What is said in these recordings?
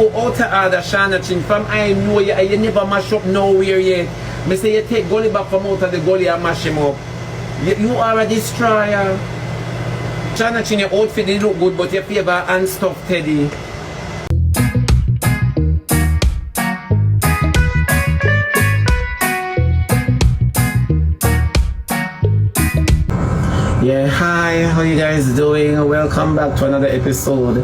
Out to order Shana Chin from I know you never mash up nowhere yet. Me say you take gully back from out of the gully and mash him up. You are a destroyer. Shana Chin, your outfit did look good, but your favor and stuff, Teddy. Yeah, hi, how you guys doing? Welcome back to another episode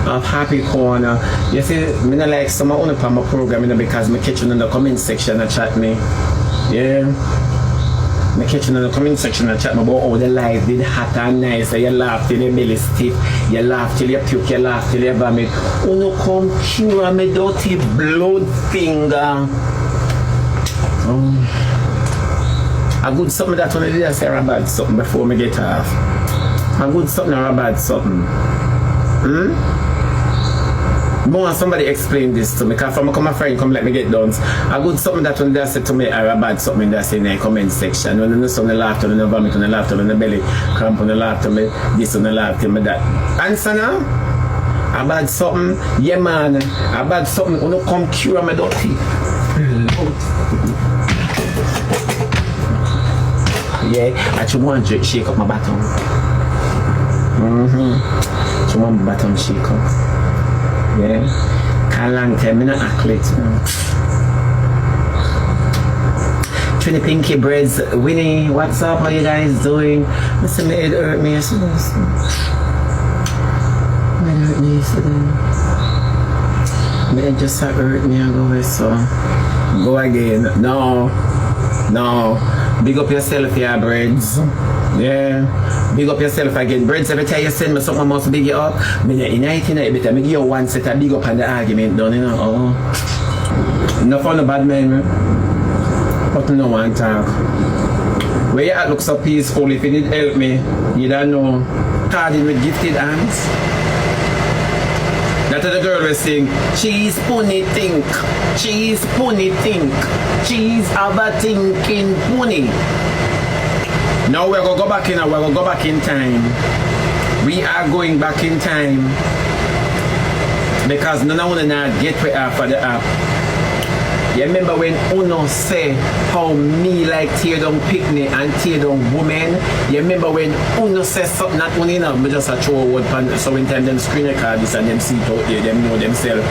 of Happy Corner. You see, me not like some of my program, because me catch you in the comment section and chat me. Yeah. Me catch you in the comment section and chat me about how the life did hot and nice. You laugh till your belly stiff, you laugh till you puke, you laugh till you vomit. No come cure me dirty blood finger. A good something that when I did I say a bad something before me get off. A good something or a bad something. More somebody explain this to me, because from my friend come let me get done. A good something that when they say to me or a bad something they say in the comment section. When they say they laugh, when they vomit, when they laugh, when they belly cramp, when they laugh to me this, when they laugh to me that. Answer now? A bad something? Yeah man. A bad something when you come cure me dirty. Yeah, I just want to shake up my bottom. Just want my bottom shake up. Yeah. Can't long time, I'm not athlete. Trini Pinky Breads, Winnie, what's up? How you guys doing? Mr. My head hurt me yesterday. My head hurt me yesterday. My head just hurt me and go away, so go again. No. Big up yourself, yeah, Breads. Yeah. Big up yourself again. Breads, every time you send me something, I must big you up. Me in it, every time I give you one set of big up and the argument done, you know. Oh. No for no bad man, but no one talk. Where you at look so peaceful, if you did help me, you don't know. Carding with gifted hands. That's what the girl was saying. Cheese pony think. Cheese pony think. Cheese have a thinking pony. Now we're gonna go back in. We're gonna go back in time. We are going back in time because none of them get way for the app. You remember when Uno say how me like tear down picnic and tear down women? You remember when Uno says something not only now, but just a throw a word pan, so in time them screen record this and them see it out there, them know themselves.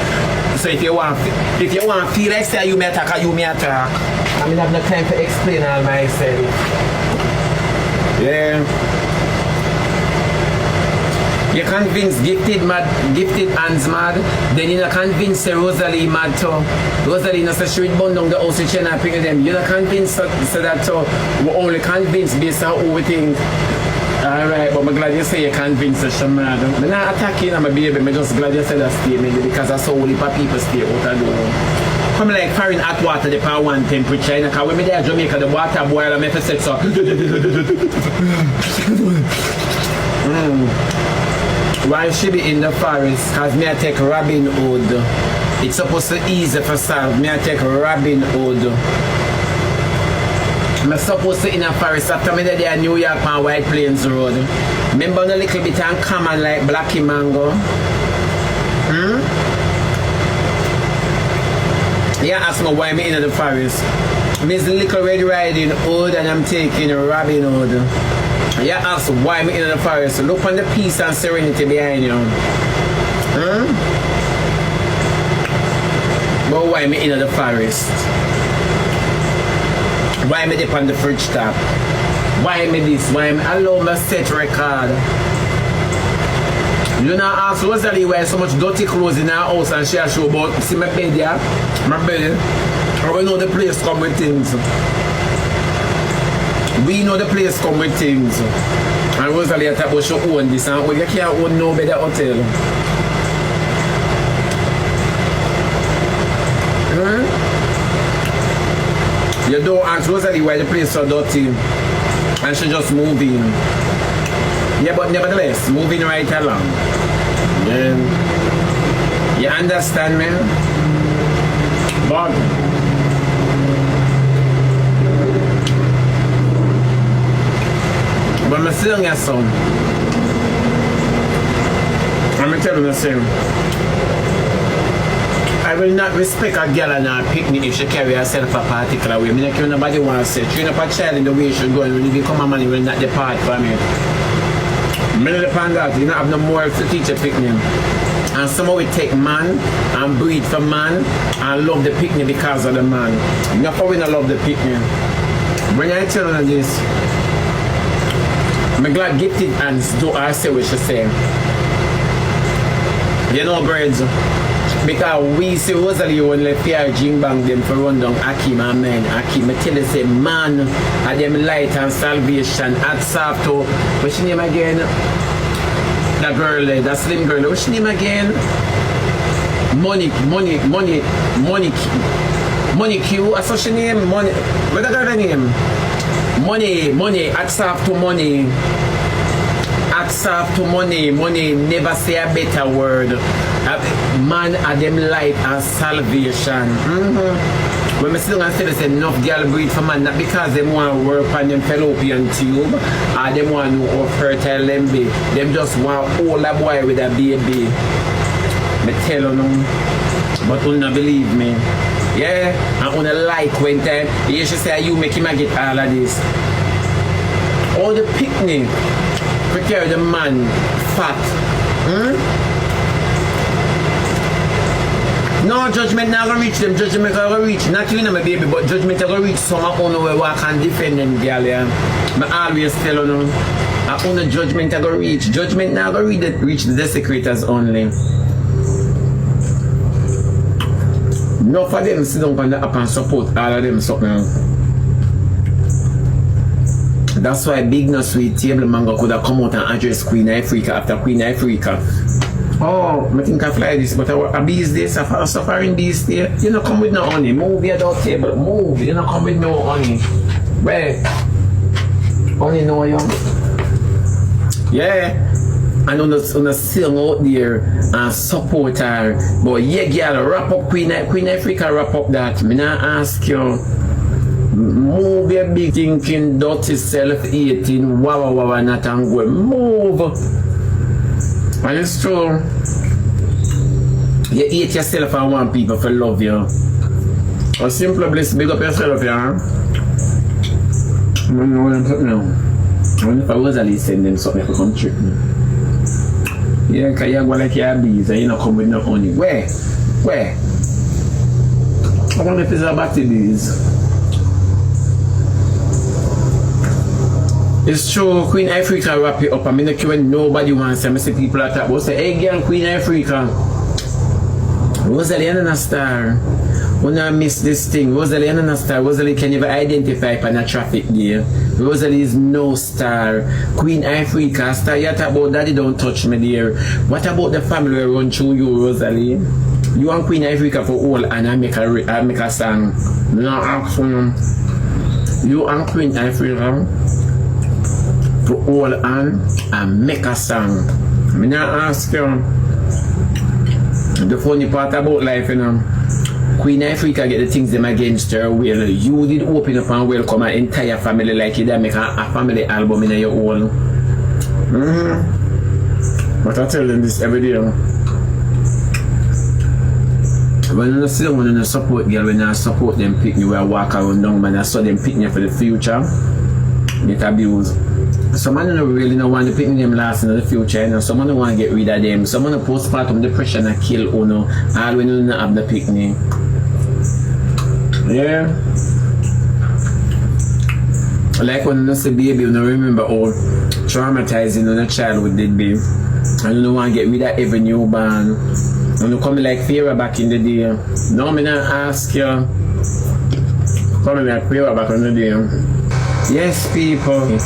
So if you want feel like say you may attack or you may attack, I mean I have no time to explain all myself. Yeah. You convince gifted hands mad, then you not convince Rosalie mad too. Rosalie not say she would burn down the house with China picking them. You not convince so that too. We only convince based on who we think. Alright, but I'm glad you say you convince her, mad. I'm not attacking my baby, I'm just glad you said that statement because I saw only people stay out of the room. Come like pouring hot water the power one temperature, you know, because when me there in Jamaica the water boil and me have to so. While Shebby in the forest, cause me I take Robin Hood. It's supposed to easy for solve. Me I take Robin Hood. I'm supposed to in a forest after me there New York on White Plains Road. Remember the little bit uncommon like Blacky Mango? Yeah, ask me why me in the forest. Miss Little Red Riding Hood and I'm taking Robin Hood. Yeah, ask why me in the forest. Look on the peace and serenity behind you. But why me in the forest? Why me dip on the fridge top? Why me this? Why me allow me set record? You know ask Rosalie why so much dirty clothes in her house and she a show about see my bed here? My bed. I we know the place come with things. We know the place come with things. And Rosalie talk about she own this and you can't own no better hotel. You don't ask Rosalie why the place so dirty and she just move in. Yeah, but nevertheless, moving right along. Yeah. You understand me? But when I sing a song, I'm tell you the same. will not respect a girl and her picnic if she carry herself a particular way. I don't care what nobody wants to say. Train up a child in the way she go and when you become a man, you will not depart from it. I don't depend that. You don't have no more to teach a picnic. And someone will take man and breed for man and love the picnic because of the man. Not for we not love the picnic. When I tell her this, I'm glad gifted hands do I say what she say. You know, birds, because we see Rosalie only fear Jing Bang them for run down Akim and men. Akim, I tell you, say, man, and them light and salvation, at soft to, what's your name again? That girl, that slim girl, what's your name again? Money Q, what's her name? Money, what's that name? Money, at soft to money. Soft to money never say a better word. Man are them light and salvation. When I sit down and say enough girl breed for man, not because they want to work on them fallopian tube or them want to know fertile them be. Them just want hold a boy with a baby. I tell you, but you don't believe me. Yeah, I wanna like when time you should say you make him get all of this. All the picnic. Prepare the man fat. No judgment not gonna reach them, judgment gonna reach. Not you know my baby, but judgment gonna reach some of who walk and defend them girl. Yeah. I always tell you I own a judgment gonna reach. Judgment not gonna reach the desecrators only. No for them sit down on the app and support all of them something. That's why Big No Sweet Table Mango could have come out and address Queen Africa after Queen Africa. Oh, I think I fly this, but a bees days, a suffering bees day. You know, come with no honey. Move your dog table. Move. You know, come with no honey. Where? Honey, no, young. Yeah. And on the sing out there and support her. But yeah, girl, wrap up Queen Africa, wrap up that. Me not ask you. Move your big thinking, dirty self-eating, wow, not and go. Move. And it's true. You eat yourself and want people to love you. Or simply bless, big up yourself, yeah. I don't know what I'm talking now. I wonder if I was at least send them something for come trick me. Yeah, because you go like your bees and you don't come with no honey. Where? I wonder if it's about the bees. It's true, Queen Africa wrap it up. I mean, like when nobody wants to see people at that. But say, hey girl, Queen Africa. Rosalie and a star. When I miss this thing, Rosalie and a star. Rosalie can never identify on a traffic there. Rosalie is no star. Queen Africa, star, you talk about daddy don't touch me there. What about the family run through you, Rosalie? You want Queen Africa for all and I make a song. No, action. You want Queen Africa to all and make a song. I not ask you. The funny part about life, you know, Queen Africa get the things them against her will. You did open up and welcome an entire family like you did make a family album in your own. But I tell them this every day. When you see them, when you support girl, when you support them pick you, will walk around down, man, I saw them pick you for the future, get abused. Some man don't really know want to pick them last in the future, you know. Some man want to get rid of them. Some man postpartum depression and kill Uno, all when you don't have the picnic. Yeah. Like when you see baby, you don't remember how traumatizing on a childhood did be. And you don't want to get rid of every newborn. And you come like Farah back in the day. No, me not ask you. Come like Farah back in the day. Yes, people.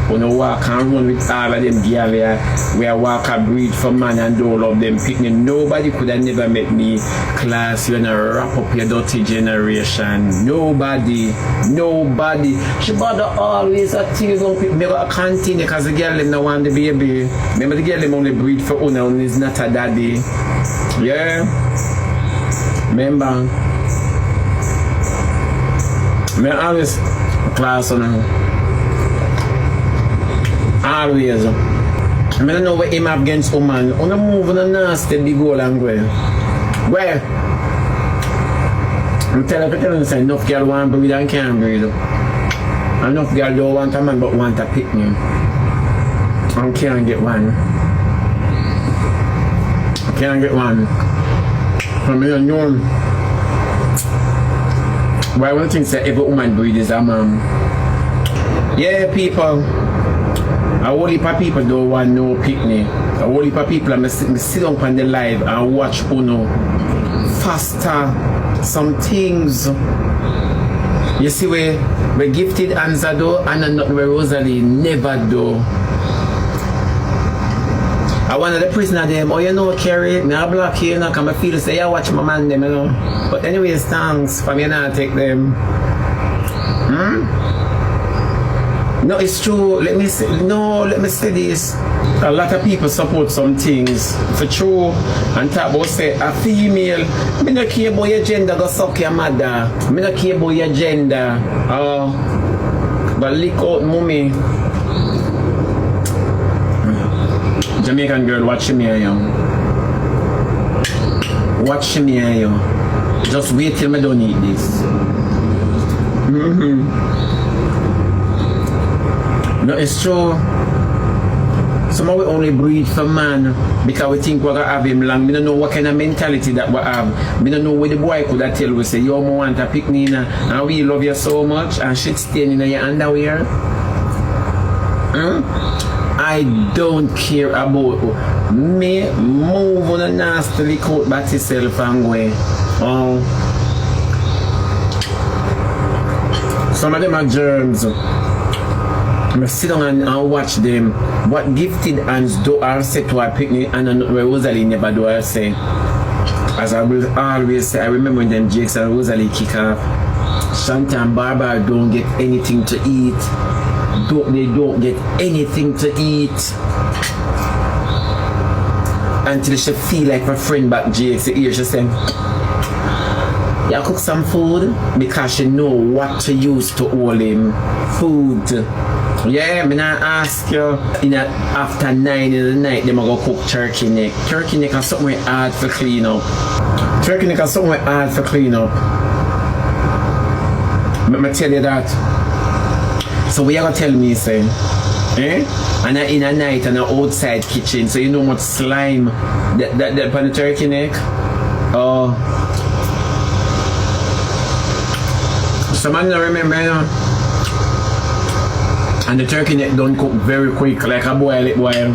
When you walk and run with all of them girls here, where I walk and breed for man and all of them picnic. Nobody could have never met me class. You're gonna wrap up your dirty generation. Nobody. Shebada always a tease on people. Never continue because the girl them don't want the baby. Remember the girl them only breed for una and is not a daddy. Yeah. Remember. Me always class on always. I don't know what him up against woman. On the move on a nasty big old and go. Where? I'm telling you, say enough girl want breed and can't breed. Enough girl don't want a man but want a picnic. And can't get one. Can't get one. From me alone. Why one thing say every woman breed is a man. Yeah, people. A whole heap of people don't want no picnic. A whole heap of people I sit down on the live and watch Uno faster some things. You see where gifted answer do and not where Rosalie never do. I one of the prisoner them, oh you know Kerry, me a block you, you know, come I feel say I watch my man them, you know. But anyways, thanks for me not take them. No, it's true. Let me say this. A lot of people support some things for true. And talk about say a female, me not care about your gender, go suck your mother. Me not care about your gender. But lick out mommy. Jamaican girl watching me and you. Watching me and you. Just wait till me don't eat this. No, it's true. Some we only breed for man because we think we're gonna have him long. We don't know what kind of mentality that we have. We don't know what the boy could have tell we say, yo, I want a picnic and we love you so much and shit staying in your underwear. I don't care about me move on a nasty coat by yourself and go. Some of them are germs. I sit down and watch them. What gifted hands do I say to a picnic and Rosalie never do I say. As I will always say, I remember when them Jakes and Rosalie kick off. Shanta and Barbara don't get anything to eat. They don't get anything to eat. Until she feel like her friend back Jakes here, she say, you cook some food because she know what to use to hold him. Food. Yeah, I'm gonna ask you after 9 in the night, they're gonna cook turkey neck. Turkey neck is something hard for clean up. Turkey neck is something hard for clean up. Let me tell you that. So what you gonna tell me, say? And in a night and an outside kitchen, so you know much slime that upon the turkey neck? Oh. Someone don't remember, you know? And the turkey neck don't cook very quick, like a boil it boil.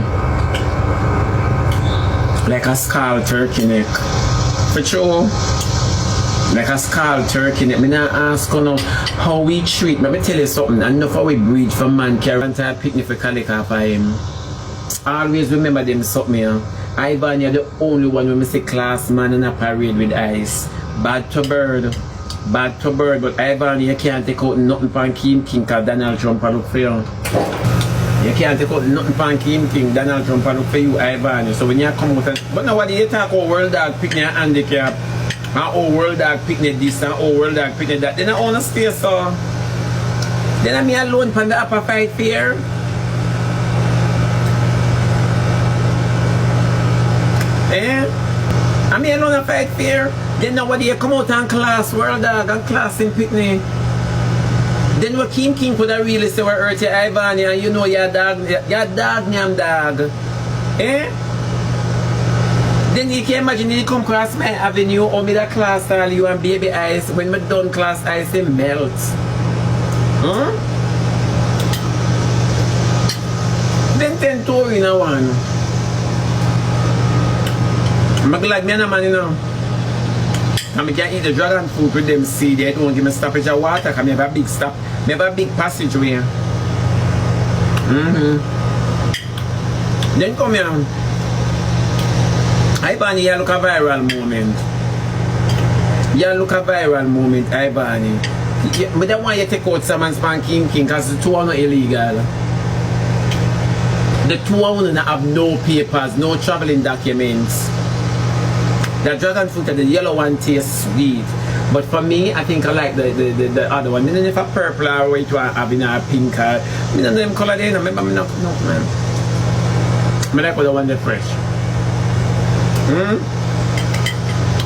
Like a scald turkey neck. For sure. Like a scald turkey neck. Me not ask you know how we treat. Let me tell you something. Enough how we breed for man carry and picnic for calic off of him. Always remember them something. Ivan, you're the only one when we say class man in a parade with ice. Bad to bird. Bad to bird, but Ivan, you can't take out nothing from Kim King because Donald Trump look for you. You can't take out nothing from Kim King, Donald Trump look for you, Ivan. So when you come out and... But now what do you talk about world dog picnic and handicap? And oh world dog picnic this and oh world dog picnic that. Then I own a space so... Then I'm me alone from the upper fight fair. I'm me alone a fight fair. Then nobody come out and class world dog and class in picnic. Then what King could have really say what hurt your Ivan and you know your dog name dog. Then you can imagine you come across my avenue or me that class all you and baby ice. When me done class ice they melt. Then 10 tour in a one. I'm glad me and a man you know. And I can eat the dragon fruit with them seed. They don't give me stoppage of water because I have a big stop. I have a big passageway. Then come here. Ivan, you look a viral moment. You look a viral moment, Ivan. I don't want you to take out someone's King because the two are not illegal. The two are not have no papers, no traveling documents. The dragon fruit and the yellow one tastes sweet. But for me, I think I like the other one. Then if a purple or white one having a pink I don't know them color there. Remember me not man. I like the one that fresh.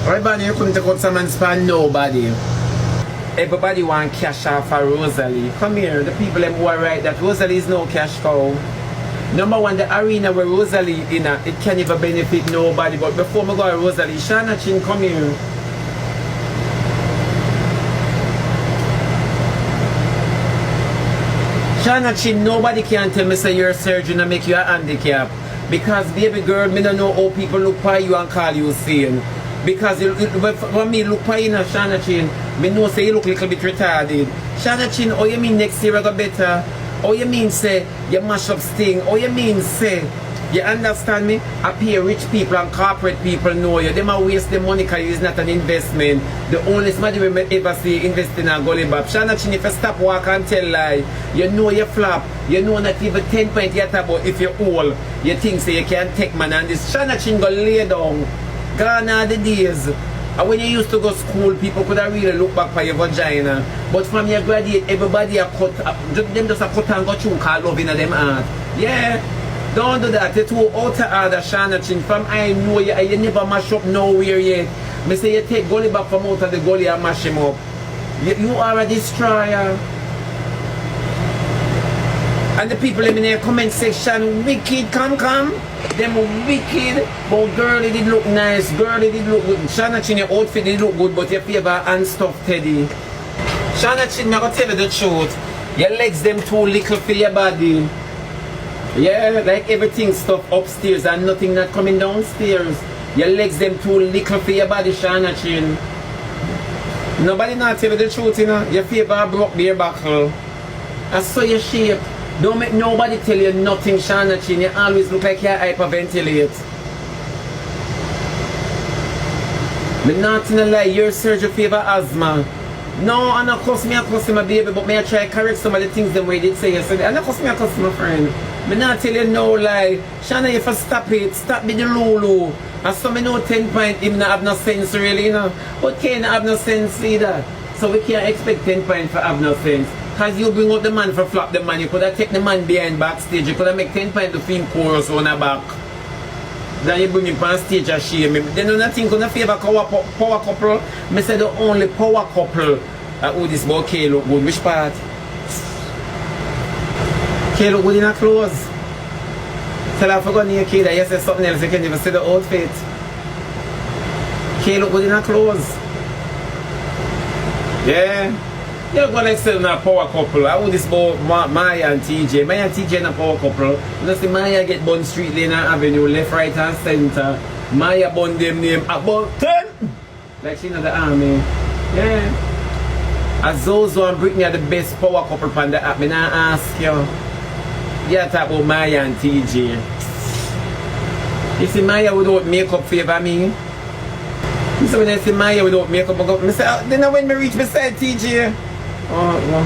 Alright, Bonnie, you couldn't take out someone's pan, nobody. everybody want cash off for Rosalie. Come here, the people who are right that Rosalie is no cash cow. Number one, the arena where Rosalie in it can't even benefit nobody. But before I go to Rosalie, Shana Chin, come here. Shana Chin, nobody can tell me say you're a surgeon and make you a handicap. Because baby girl, me don't know how people look for you and call you sane. Because when me look for you, Shana Chin, me know say you look a little bit retarded. Shana Chin, oh you mean next year I go better? Oh you mean say you mash up sting? Oh you mean say, you understand me? I pay rich people and corporate people know you. They might waste the money because it's not an investment. The only somebody we ever see invest in a gully bab. Shana Chin, if you stop walk and tell lie, you know you flop. You know not even 10 points yet about if you're old. You think say you can't take man and this Shana Chin go lay down. Gone are the days. And when you used to go to school, people could have really look back for your vagina. But from your graduate, everybody are cut up. Them just a cut and go through call love in them heart. Yeah. Don't do that. You're too out of order, Shana Chin. From I know you never mash up nowhere yet. Me say you take gully back from out of the gully and mash him up. You are a destroyer. And the people in the comment section, wicked, come. Them wicked, but girl, it did look nice. Girl, it did look good. Shana Chin, your outfit did look good, but your favor and stuff, Teddy. Shana Chin, I'm going to tell you the truth. Your legs, them too little for your body. Yeah, like everything stuff upstairs and nothing not coming downstairs. Your legs, them too little for your body, Shana Chin. Nobody not tell you the truth, you know. Your favor broke their buckle. I saw your shape. Don't make nobody tell you nothing, Shana Chin. You always look like you hyperventilate. Me not in a lie, your surgery favor asthma. No, I'm not cuss me a customer baby, but me I try to correct some of the things the way they say yesterday. I'm not cuss me a customer friend. Me not tell you no lie. Shana, if I stop it, stop me the Lulu. And so me know 10 points, him not have no sense really, you know. But can't have no sense either. So we can't expect 10 points for have no sense. Because you bring out the man for flop the man, you could have taken the man behind backstage, you could have make 10 points to film chorus on the back. Then you bring him on stage and shame him. Then you think on the favor power couple. I said the only power couple who this about K look good. Which part? K look good in her clothes. Tell her I forgot near K that you said something else, you can't even see the outfit. K look good in her clothes. Yeah. You're going to sell a power couple. I would this about Maya and TJ. Maya and TJ and a power couple. You see Maya get Bond Street Lane Avenue, left, right and center. Maya bond them name about 10. Like she in the army. Yeah. As Zozo and Britney are the best power couple on the app. I ask you. You talk about Maya and TJ. You see Maya without makeup favor me. So when I see Maya without makeup, I say, then when I reach beside TJ. Oh, well,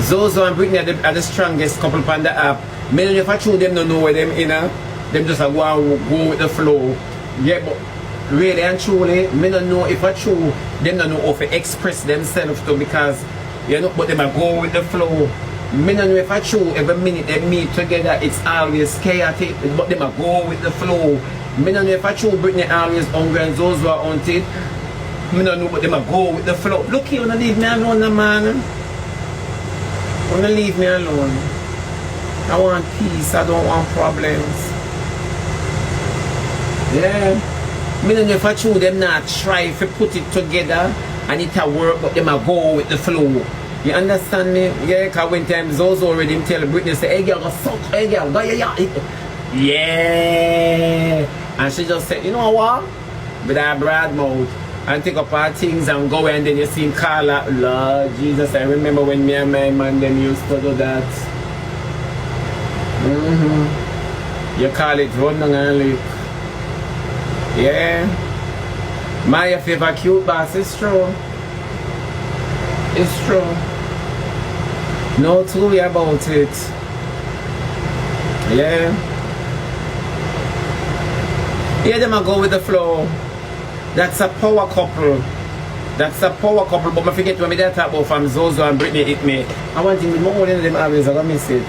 Zozo and Britney are the strongest couple on the app. Men if I choose them don't know where them in, them just go with the flow. Yeah, but really and truly, men don't know if I choose them don't know how to express themselves too, because you know, but them are go with the flow. Men don't know if I choose every minute they meet together, it's always chaotic, but them are go with the flow. Men don't know if I choose Britney always hungry and Zozo are haunted. I don't know, but they might go with the flow. Look here, wanna leave me alone, man. Wanna leave me alone. I want peace, I don't want problems. Yeah. I don't know if I choose them not try to put it together and it will work, but they might go with the flow. You understand me? Yeah, because when time Zozo already him tell Britney, say, hey girl, go suck, hey girl, go yeah. And she just said, you know what? With that broad mouth. And take up our things and go, and then you see him call out, Lord Jesus, I remember when me and my man them used to do that. You call it run down and lick. Yeah. My favorite cute boss, it's true. It's true. No two way about it. Yeah. Yeah, them a go with the flow. That's a power couple. That's a power couple, but I forget when we talk about from Zozo and Britney hit me. I want him to more than them always, I miss it.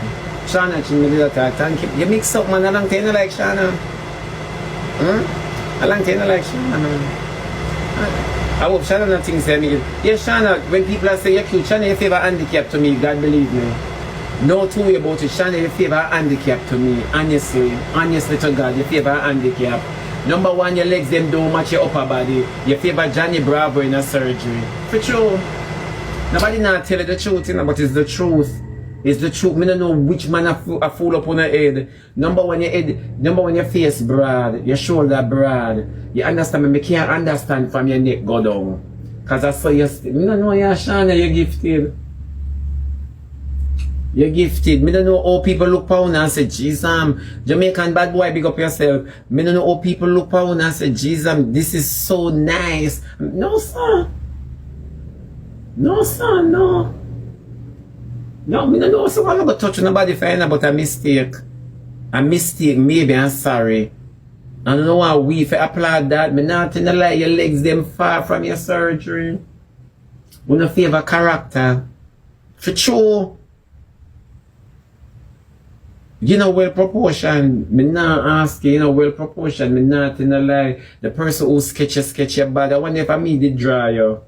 Shana Chin, me do that, thank you. You mix up, man, a long time like Shana. A long time like Shana, man. I hope Shana not thinks I mean. Yeah, Shana, when people are saying you're cute, Shana, you favor handicap to me, God believe me. No two way about it, Shana, you favor handicap to me. Honestly to God, you favor handicap. Number one, your legs them don't match your upper body. You favor Johnny Bravo in a surgery. For true. Nobody not tell you the truth, you know, but it's the truth. It's the truth. I don't know which man a fool up on your head. Number one, your face broad, your shoulder broad. You understand me? I can't understand from your neck go down. Cause I saw you. I don't know, you're Shana, you're gifted. You're gifted. I don't know how people look pound and say, Jesus, Jamaican bad boy, big up yourself. I don't know how people look pound and say, Jesus, this is so nice. No, sir. No, sir, no. No, I don't know, so I'm not going to touch nobody for anything but a mistake. A mistake, maybe, I'm sorry. I don't know why we applaud that. I'm not in the lie, your legs them far from your surgery. We don't favor character. For sure. You know, well proportion. Me not ask you, well proportion. Me not in the lie. The person who sketch your bad. I wonder if I me did draw you.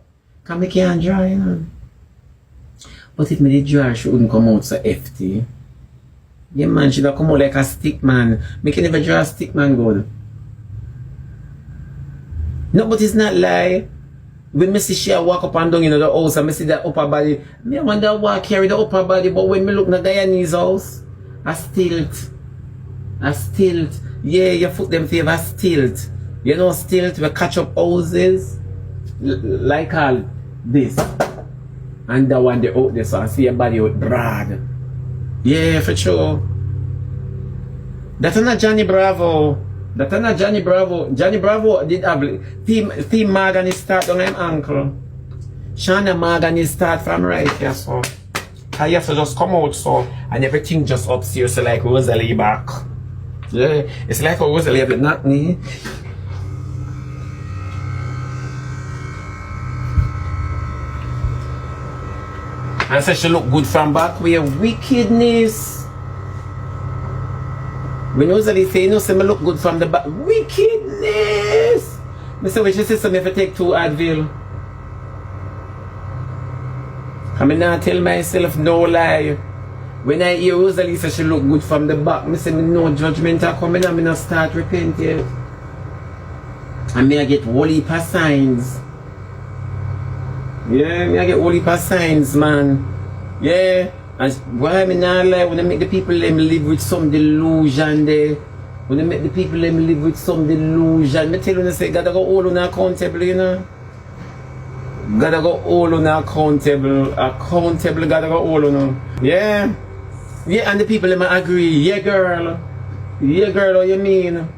Because me can't draw, you know. But if me did draw, she wouldn't come out so hefty. Yeah, man, she would come out like a stick man. Me can never draw a stick man good. No, but it's not lie. When me see she walk up and down in the house and me see that upper body, me wonder why carry the upper body, but when me look at Diane's house, I stilt. Yeah, your foot them favor stilt. You know stilt, we catch up houses. Like all this. And that one they out there, so I see your body out broad. Yeah, for sure. That's not Johnny Bravo. That's not Johnny Bravo. Johnny Bravo did have Team Morgan is start on him ankle. Shana Morgan is start from right here, so. I have to just come out, so, and everything just upstairs, so like Rosalie back. Yeah, it's like a Rosalie, but not me. And so she look good from back where wickedness. When Rosalie say, no, say me look good from the back. Wickedness! I say, when she says, me if I take 2 Advil. I mean, I tell myself no lie. When I hear Rosalie say she look good from the back, I say, me no judgment are coming and I not start repenting. And me I get whole heap of signs. Yeah, me I get whole heap of signs, man. Yeah. And why me not lie? When I make the people them live with some delusion there. When I make the people them live with some delusion. Me tell you, I say, gotta go all on accountable, you know. Gotta go all on accountable, gotta go all on. Yeah. Yeah, and the people them agree. Yeah, girl. Yeah, girl, what you mean?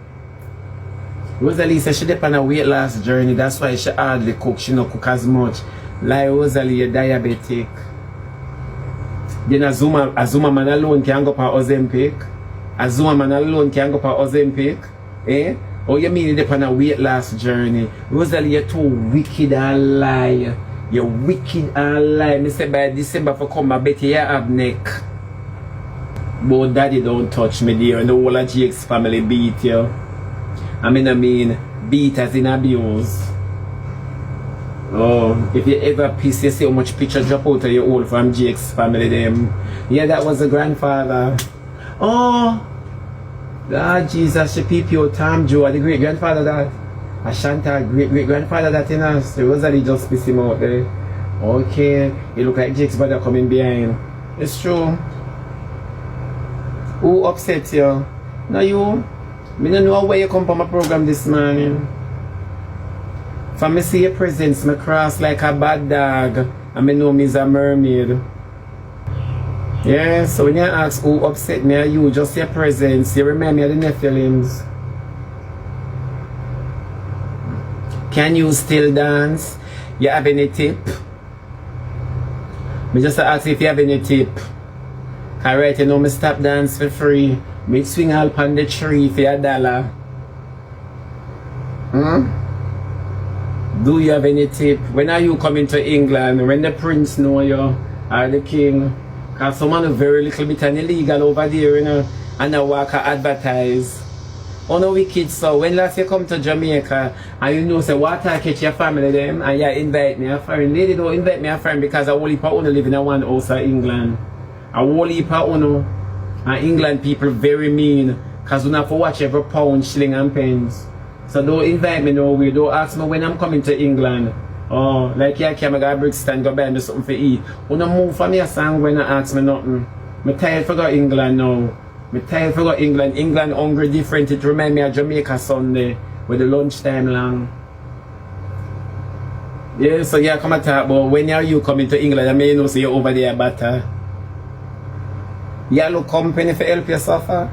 Rosalie said she did on a weight loss journey. That's why she hardly cook. She don't cook as much. Like Rosalie, you're diabetic. Then a Zuma man alone can go for Ozempic. A Zuma man alone can go for Ozempic. Eh? Oh, you mean you're on a weight loss journey? Rosalie, you're too wicked and lie. You're wicked and lie. Me say by December for come, I bet you have neck. But daddy don't touch me dear. And the whole of GX family beat you. I mean, beat as in abuse. Oh, if you ever piss, you see how much picture drop out of your old from GX family them. Yeah, that was the grandfather. Oh, God, Jesus, she peep your Tom Joe, the great grandfather that. Ashanta, great grandfather that in us. Rosalie just piss him out there. Okay, you look like GX brother coming behind. It's true. Who upset you? No, you. Me don't know where you come from my program this morning. For me see your presence, me cross like a bad dog. And me know me's a mermaid. Yeah, so when you ask who upset me or you, just your presence, you remind me of the Nephilims. Can you still dance? You have any tip? Me just ask if you have any tip. Alright, you know me stop dance for free. Me swing all on the tree for $1. Do you have any tip? When are you coming to England? When the prince know you or the king? Because someone is very little bit illegal over there, you know, and I walk and advertise. Oh no wicked, so when last you come to Jamaica and you know say what I catch your family them and you invite me a foreign lady don't invite me a friend because I whole heap of uno live in a one house in England. A whole heap of uno and England people very mean because we have to watch every pound, shilling and pence. So don't invite me nowhere, don't ask me when I'm coming to England. Oh, like you can't go to Brixton go buy me something to eat. Uno move for me a song when I ask me nothing. Me tired for go England now. Me tired for go England. England hungry different. It remind me of Jamaica Sunday with the lunchtime long. Yeah, so yeah, come and talk about when are you coming to England? I may know see you over there, but you look company for help you suffer.